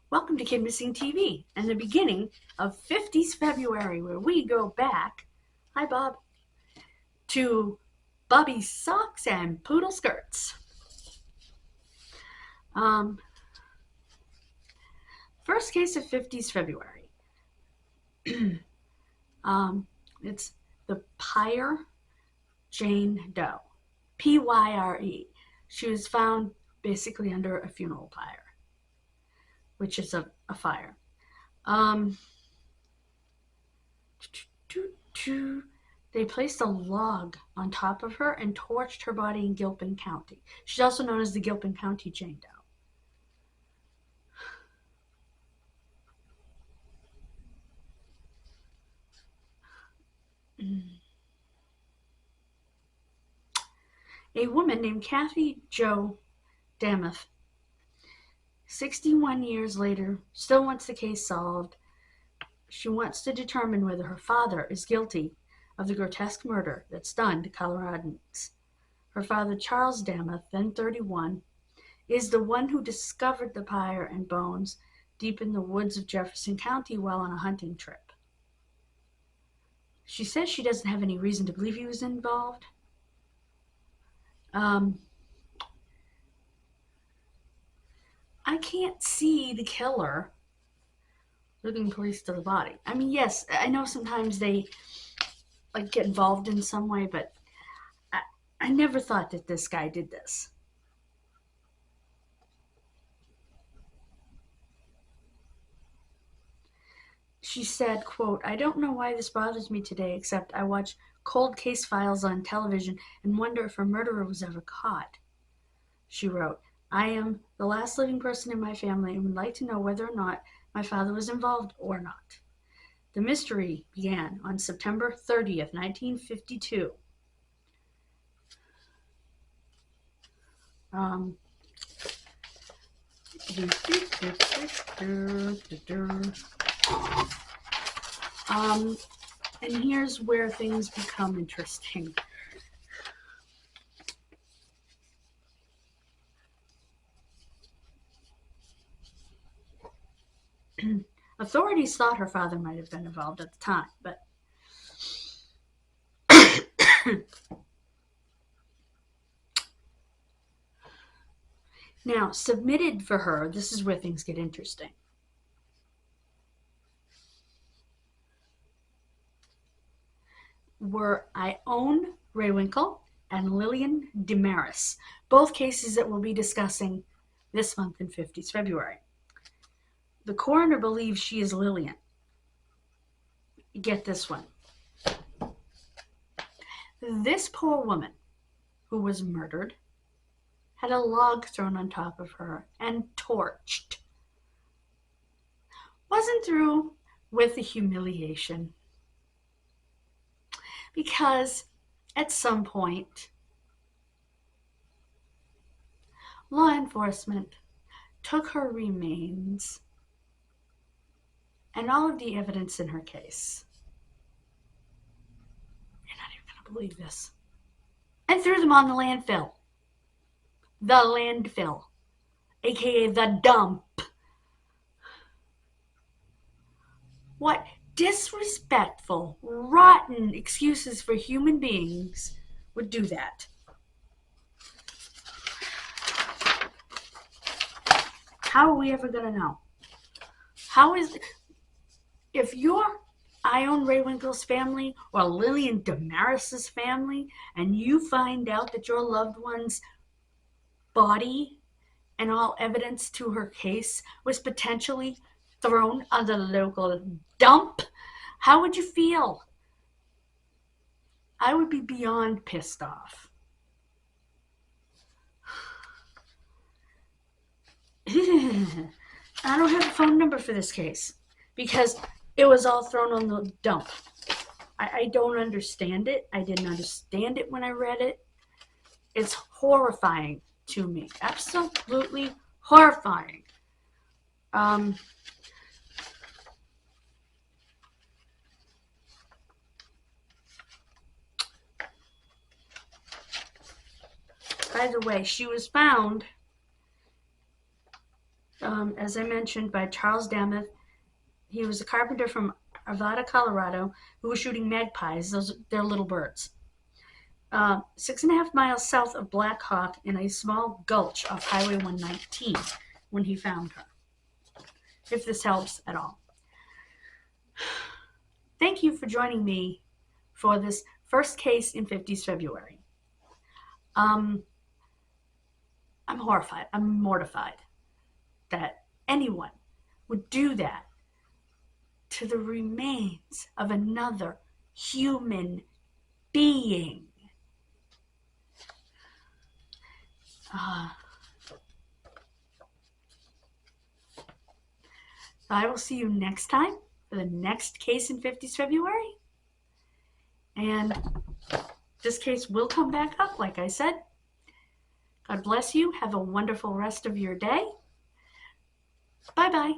Welcome to Kidmissing TV and the beginning of 50s February, where we go back, hi Bob, to Bobby Socks and Poodle Skirts. First case of 50s February. It's the Pyre Jane Doe, Pyre. She was found basically under a funeral pyre, which is a fire. They placed a log on top of her and torched her body in Gilpin County. She's also known as the Gilpin County Jane Doe. A woman named Kathy Jo Damuth, 61 years later, still wants the case solved. She wants to determine whether her father is guilty of the grotesque murder that stunned Coloradans. Her father, Charles Damuth, then 31, is the one who discovered the pyre and bones deep in the woods of Jefferson County while on a hunting trip. She says she doesn't have any reason to believe he was involved. I can't see the killer leading police to the body. I mean, yes, I know sometimes they get involved in some way, but I never thought that this guy did this. She said, quote, "I don't know why this bothers me today, except I watch cold case files on television and wonder if a murderer was ever caught." She wrote, "I am the last living person in my family and would like to know whether or not my father was involved or not. The mystery began on September 30th, 1952. And here's where things become interesting. Authorities thought her father might have been involved at the time, but now submitted for her, this is where things get interesting. Were Ione Raywinkle and Lillian Demaris, both cases that we'll be discussing this month in 50s February. The coroner believes she is Lillian. Get this one. This poor woman who was murdered had a log thrown on top of her and torched. Wasn't through with the humiliation, because at some point, law enforcement took her remains and all of the evidence in her case, you're not even going to believe this, and threw them on the landfill. The landfill, aka the dump. What disrespectful, rotten excuses for human beings would do that? How are we ever going to know? How is it? If you're Ione Raywinkle's family or Lillian Demaris's family and you find out that your loved one's body and all evidence to her case was potentially thrown on the local dump, how would you feel? I would be beyond pissed off. I don't have a phone number for this case because it was all thrown on the dump. I don't understand it. I didn't understand it when I read it. It's horrifying to me. Absolutely horrifying. By the way, she was found as I mentioned, by Charles Dammeth. He was a carpenter from Arvada, Colorado, who was shooting magpies. They're little birds. 6.5 miles south of Black Hawk in a small gulch off Highway 119 when he found her. If this helps at all. Thank you for joining me for this first case in 50s February. I'm horrified. I'm mortified that anyone would do that to the remains of another human being. I will see you next time for the next case in 50s February. And this case will come back up, like I said. God bless you. Have a wonderful rest of your day. Bye-bye.